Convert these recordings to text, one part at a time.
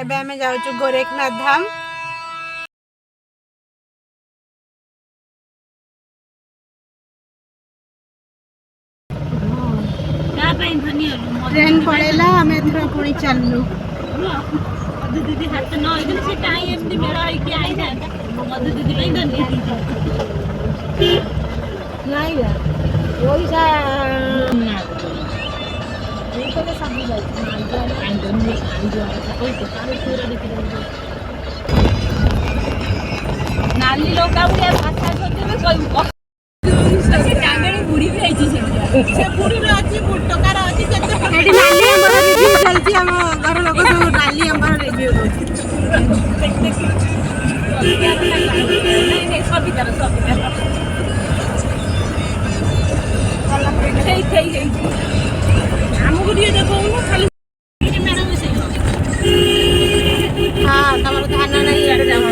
एबे आमे जाउछु गोरेखनाथ धाम। ट्रेन पड़ेला आमे एथरा पुणी चललु। दीदी हाथ न होइदिन से काई एमती मेरा है कि आई था मधु दीदी नहीं धन्य नहीं है वही सा ना ये तो सब जाई आई धन्य आई जो कोई तो सारे पूरा देखि नाली लोका उड़े भाषा सोचे में कोई से टांगड़ी बुड़ी भी आइची से बुड़ी रे अछि टकार अछि केते एडी नाली हमर रिव्यू चलती हम घर लोग सब नाली हमर रिव्यू होछि नहीं सभी तरह ठई गई हमको दिए देखो ना खाली मैडम से हां तमरो धान नहीं एडे जाओ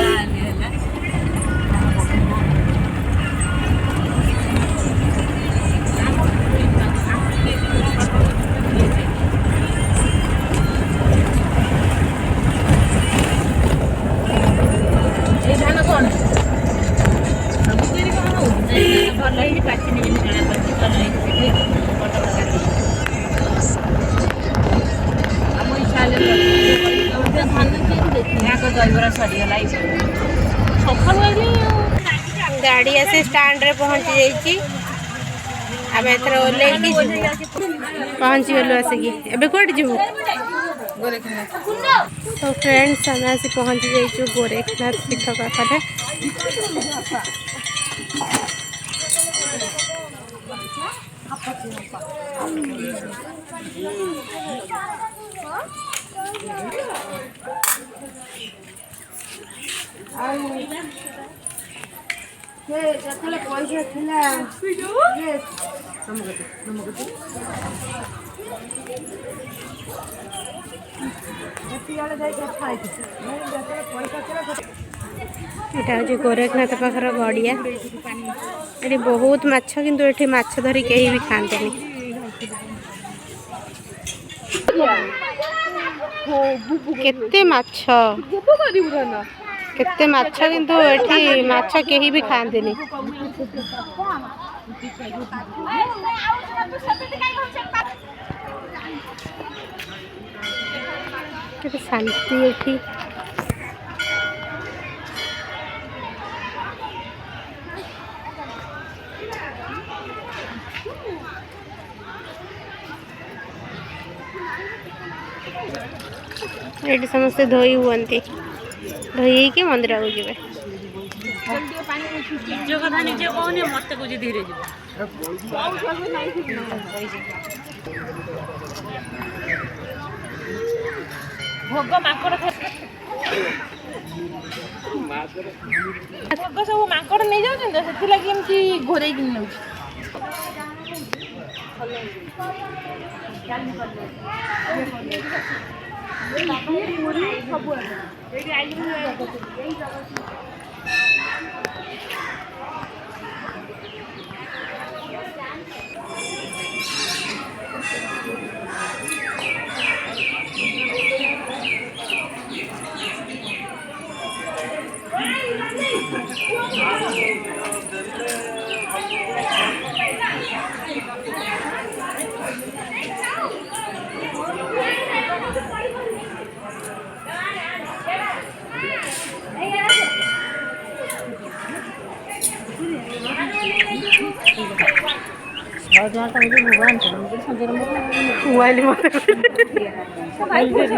गाड़ी आसे स्टैंड रे पहुंची जाइची अब एथर ओले की पहुंची गलु आसिकी एबे कोट जीवु गोरेखनाथ। तो फ्रेंड्स हम आसे पहुंची जाइछु गोरेखनाथ पीठ पाखरे। पैसा थिला ये गोरेखनाथ पाखर गड़िया ये बहुत माछ किंतु ये माछ धरी कहीं भी खाते नहीं केते माछ केते माछ किंतु एठी माछ केही भी खाते नहीं केते शांति एठी ये समस्ते धोई हुए धोई के मंदिर को जीवे जो कथा निजे कहनी मत को धीरे भोग माकड़ भोग सब माकड़ नहीं जाऊँ से लगी एमती घोरे नौ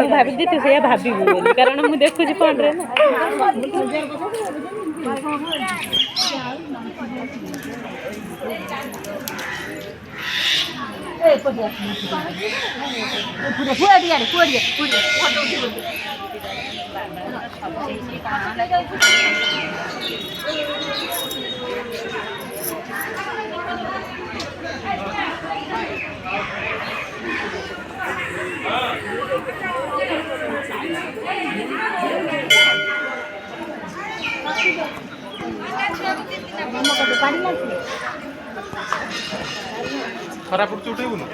भाभी दी से भाभी कारण मुझे देखुची फोन रे ना खरा पड़ उठेबू ना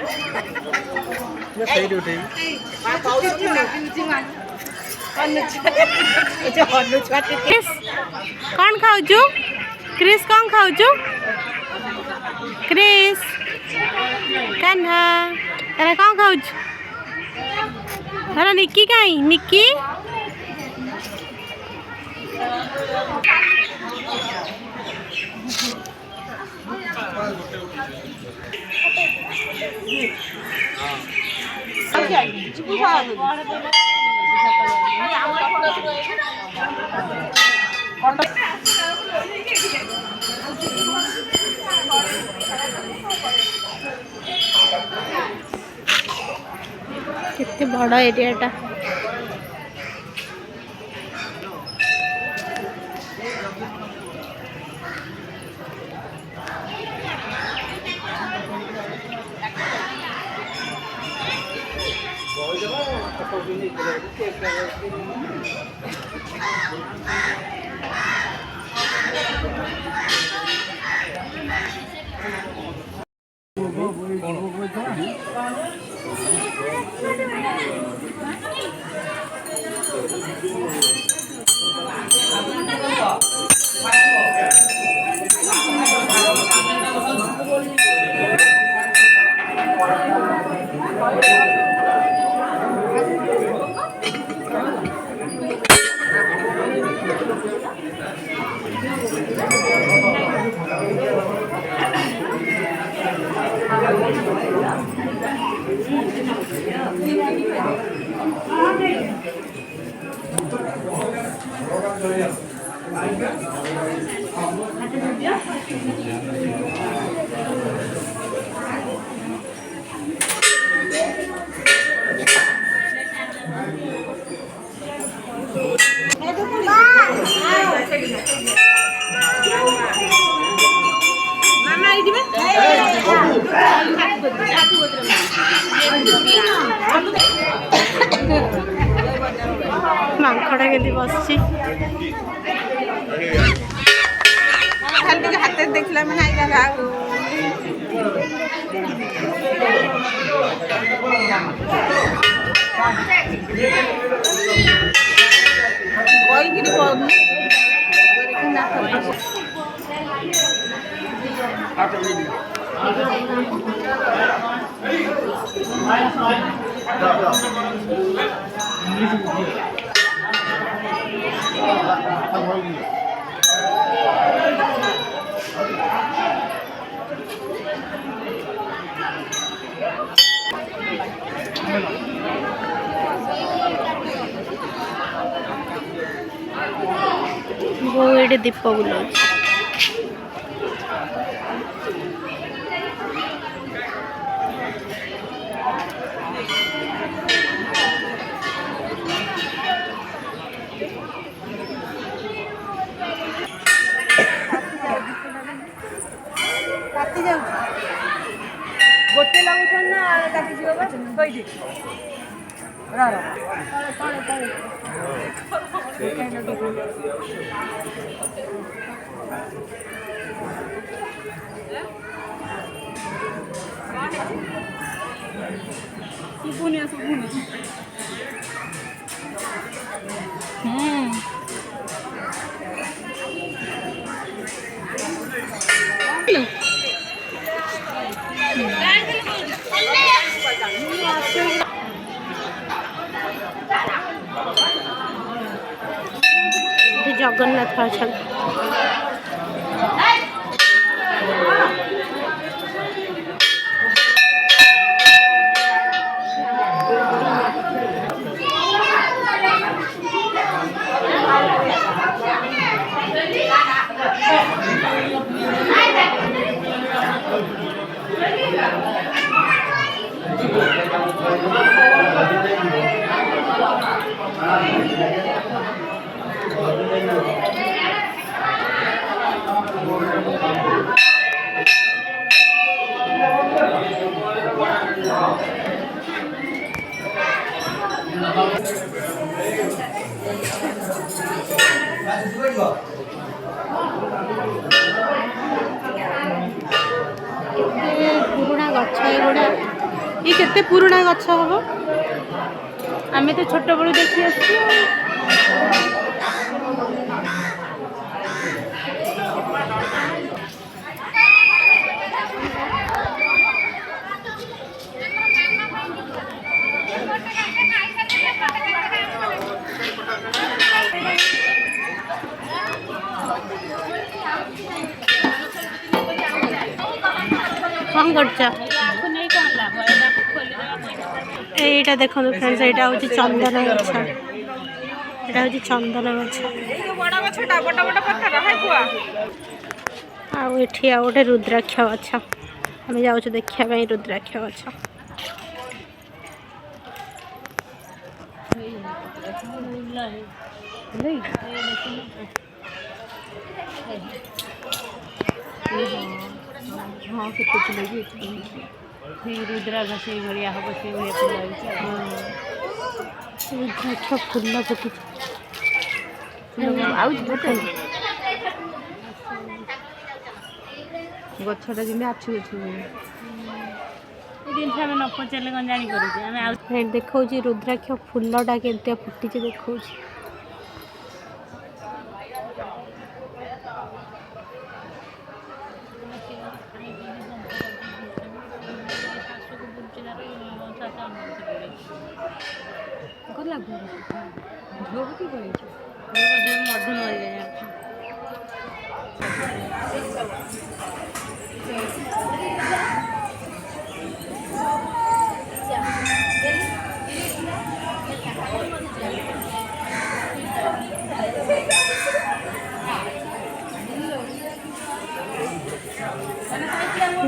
कौन खाऊ क्रिस कौन खाऊ क्रिस कान्हा तेरा कौन खाऊ हेलो निक्की कहीं निक्की कितने बड़ा एरियाटा मांखड़ा के बस हाथ देखला मैंने वो ये दीप बुलाऊ गोटे लगुन ना कही सुबुनिया जगन्नाथ अच्छा पुराना गछ एगुड़ा ये केते पुराना गछ हम तो छोट बड़ू देखी आस कौन कर एटा देखो फ्रेंड्स एटा हूँ चंदन गछ एटा हूँ चंदन गछ आठी आ गोटे रुद्राक्ष गछ आम जाऊँ देखा रुद्राक्ष गछ हाँ रुद्राक्ष से भाया हम से रुद्राक्ष फूल फुटी गछटा जमी आछी गछ जिन आम न पचारे कौन जापर देखा रुद्राक्ष फूलटा केमती फुटी देखा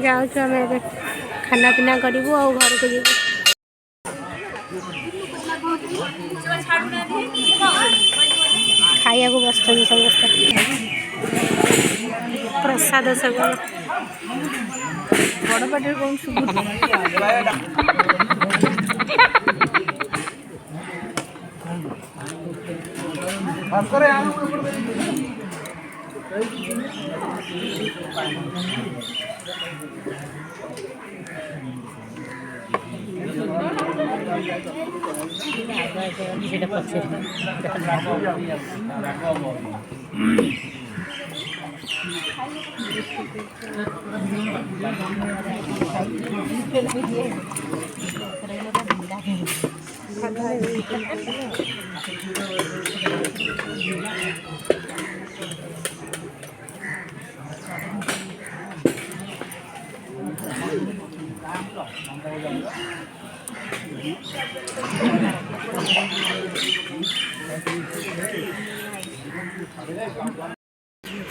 जाऊँ आम खाना पीना करूँ आ घर को जीव खाया बस समस्त प्रसाद सब बड़ पाटे कौन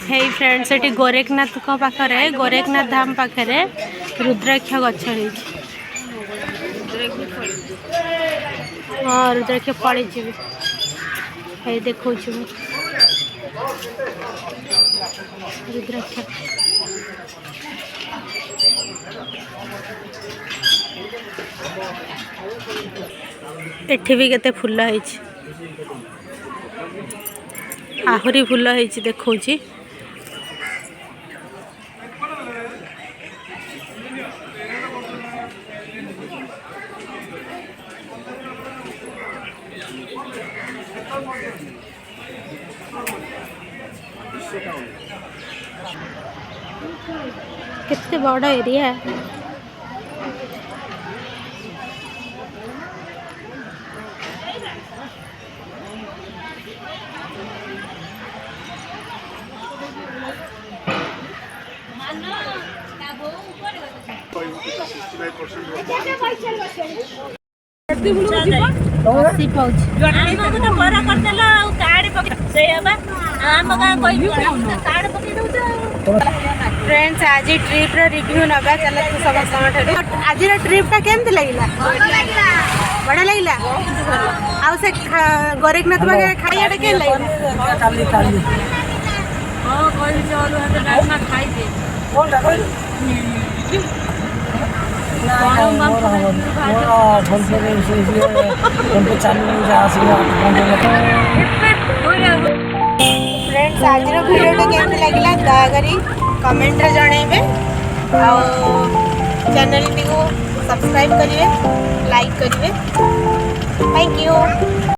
हे फ्रेंड्स ये गोरेखनाथ पाखे गोरेखनाथ धाम पाखे रुद्राक्ष गछ हाँ रुद्राक्ष फड़ी है देखो रुद्राक्ष एठी भी केते फूल है आहरी फूल है देखो कितने बड़ा एरिया है फ्रेंड्स आज ट्रिप रिव्यू नबा चल समस्त आज ट्रिपटा केमती लगिला बढ़िया लगिला आउ से गोरेखनाथ पाखे खाइबाटा के फ्रेंड्स आज वीडियो केमती लगिला दयाकरी कमेंट रे जणैबे आ चैनल को सब्सक्राइब करिवे लाइक करिवे थैंक यू।